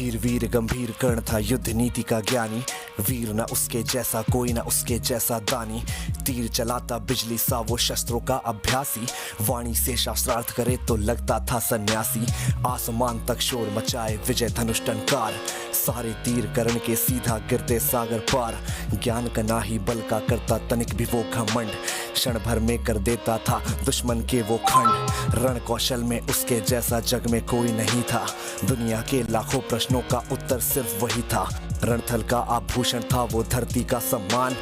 धीर वीर गंभीर कर्ण था युद्ध नीति का ज्ञानी, वीर न उसके जैसा कोई न उसके जैसा दानी। तीर चलाता बिजली सा वो शस्त्रों का अभ्यासी, वाणी से शास्त्रार्थ करे तो लगता था सन्यासी। आसमान तक शोर मचाए विजय धनुष टंकार, सारे तीर कर्ण के सीधा गिरते सागर पार। ज्ञान का ना ही बल का करता तनिक भी वो घमंड, क्षण भर में कर देता था दुश्मन के वो खंड। रण कौशल में उसके जैसा जग में कोई नहीं था, दुनिया के लाखों प्रश्नों का उत्तर सिर्फ वही था। रणथल का आभूषण था वो धरती का सम्मान,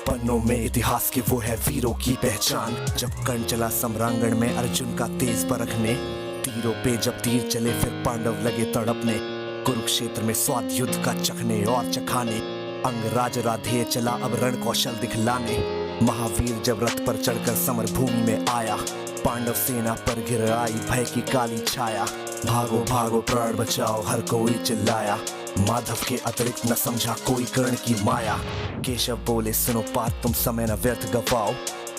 पन्नों में इतिहास की वो है वीरों की पहचान। जब कर्ण चला सम्रांगण में अर्जुन का तेज परखने, तीरों पे जब तीर चले फिर पांडव लगे तड़पने। कुरुक्षेत्र में स्वाद युद्ध का चखने और चखाने, अंगराज राधेय चला अब रण कौशल दिखलाने। महावीर जब रथ पर चढ़कर समर भूमि में आया, पांडव सेना पर गिर आई भय की काली छाया। भागो भागो प्राण बचाओ हर कोई चिल्लाया, माधव के अतिरिक्त न समझा कोई कर्ण की माया। केशव बोले सुनो बात तुम समय न व्यर्थ गवाओ,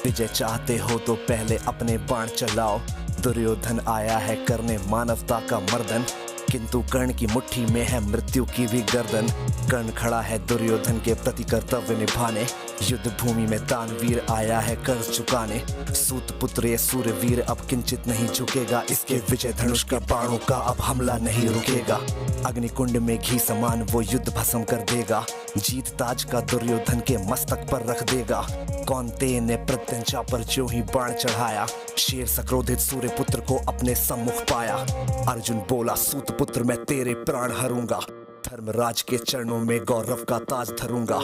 विजय चाहते हो तो पहले अपने बाण चलाओ। दुर्योधन आया है करने मानवता का मर्दन, किंतु कर्ण की मुट्ठी में है मृत्यु की भी गर्दन। कर्ण खड़ा है दुर्योधन के प्रति कर्तव्य निभाने, युद्ध भूमि में दानवीर आया है कर्ज चुकाने। सूत पुत्र ये सूर्यवीर अब किंचित नहीं झुकेगा, इसके विजय धनुष के बाणों का अब हमला नहीं रुकेगा। अग्निकुंड में घी समान वो युद्ध भस्म कर देगा, जीत ताज का दुर्योधन के मस्तक पर रख देगा। कौन्तेय ने प्रत्यंचा पर जो ही बाण चढ़ाया, शेर सक्रोधित सूर्यपुत्र को अपने सम्मुख पाया। अर्जुन बोला सूत पुत्र मैं तेरे प्राण हरूंगा, धर्मराज के चरणों में गौरव का ताज धरूंगा।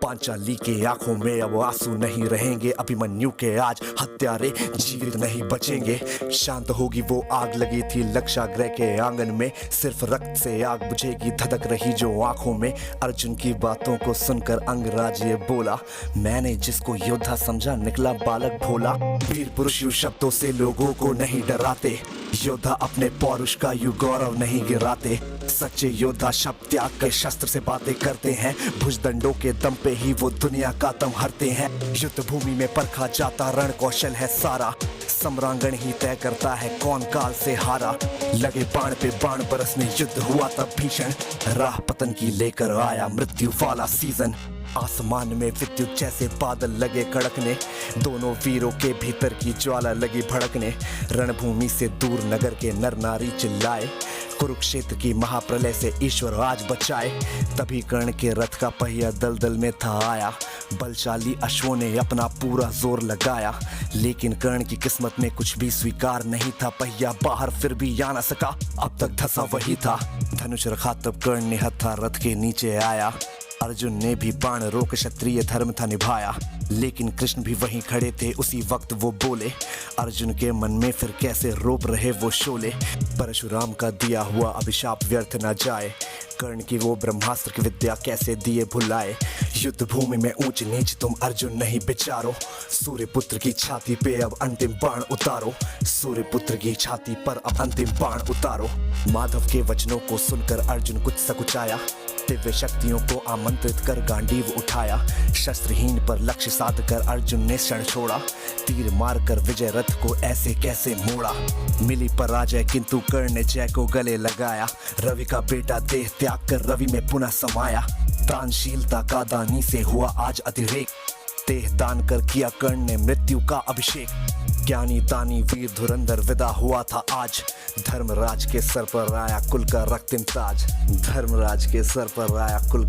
पांचाली के आंखों में अब आंसू नहीं रहेंगे, अभिमन्यु के आज हत्यारे जीवित नहीं बचेंगे। शांत होगी वो आग लगी थी लक्षागृह के आंगन में, सिर्फ रक्त से आग बुझेगी धधक रही जो आंखों में। अर्जुन की बातों को सुनकर अंगराज ये बोला, मैंने जिसको योद्धा समझा निकला बालक भोला। वीर पुरुष यूं शब्दों से लोगों को नहीं डराते, योद्धा अपने पौरुष का यूं गौरव नहीं गिराते। सच्चे योद्धा शब्द त्याग कर शस्त्र से बातें करते हैं, भुजदंडों के दम पे ही वो दुनिया का दम हरते हैं। युद्ध भूमि में परखा जाता रण कौशल है सारा, सम्रांगण ही तय करता है कौन काल से हारा। लगे बाण पे बाण बरसने युद्ध हुआ तब भीषण, राह पतन की लेकर आया मृत्यु वाला सीजन। आसमान में विद्युत जैसे बादल लगे कड़कने, दोनों वीरों के भीतर की ज्वाला लगी भड़कने। रणभूमि से दूर नगर के नर नारी चिल्लाए, कुरुक्षेत्र की महाप्रलय से ईश्वर आज बचाए। तभी कर्ण के रथ का पहिया दलदल में था आया, बलशाली अश्वों ने अपना पूरा जोर लगाया। लेकिन कर्ण की किस्मत में कुछ भी स्वीकार नहीं था, पहिया बाहर फिर भी आ न सका, अब तक धंसा वही था। धनुष रखा तब कर्ण ने हथा रथ के नीचे आया, अर्जुन ने भी बाण रोक क्षत्रिय धर्म था निभाया। लेकिन कृष्ण भी वहीं खड़े थे उसी वक्त वो बोले, अर्जुन के मन में फिर कैसे रोप रहे वो शोले। परशुराम का दिया हुआ अभिशाप व्यर्थ न जाए, कर्ण की वो ब्रह्मास्त्र की विद्या कैसे दिए भुलाए। युद्ध भूमि में ऊंच नीच तुम अर्जुन नहीं विचारो, सूर्यपुत्र की छाती पे अब अंतिम बाण उतारो। सूर्यपुत्र की छाती पर अब अंतिम बाण उतारो। माधव के वचनों को सुनकर अर्जुन कुछ सकुचाया, दिव्य शक्तियों को आमंत्रित कर गांडीव उठाया। शस्त्रहीन पर लक्ष्य साध कर अर्जुन ने क्षण छोड़ा, तीर मार कर विजय रथ को ऐसे कैसे मोड़ा। मिली पराजय किंतु कर्ण ने जय को गले लगाया, रवि का बेटा देह त्याग कर रवि में पुनः समाया। दानशीलता का दानी से हुआ आज अतिरेक, देह दान कर किया कर्ण ने मृत्यु का अभिषेक। ज्ञानी दानी वीर धुरंधर विदा हुआ था आज, धर्मराज के सर पर आया कुल का रक्तिम ताज। धर्मराज के सर पर आया कुल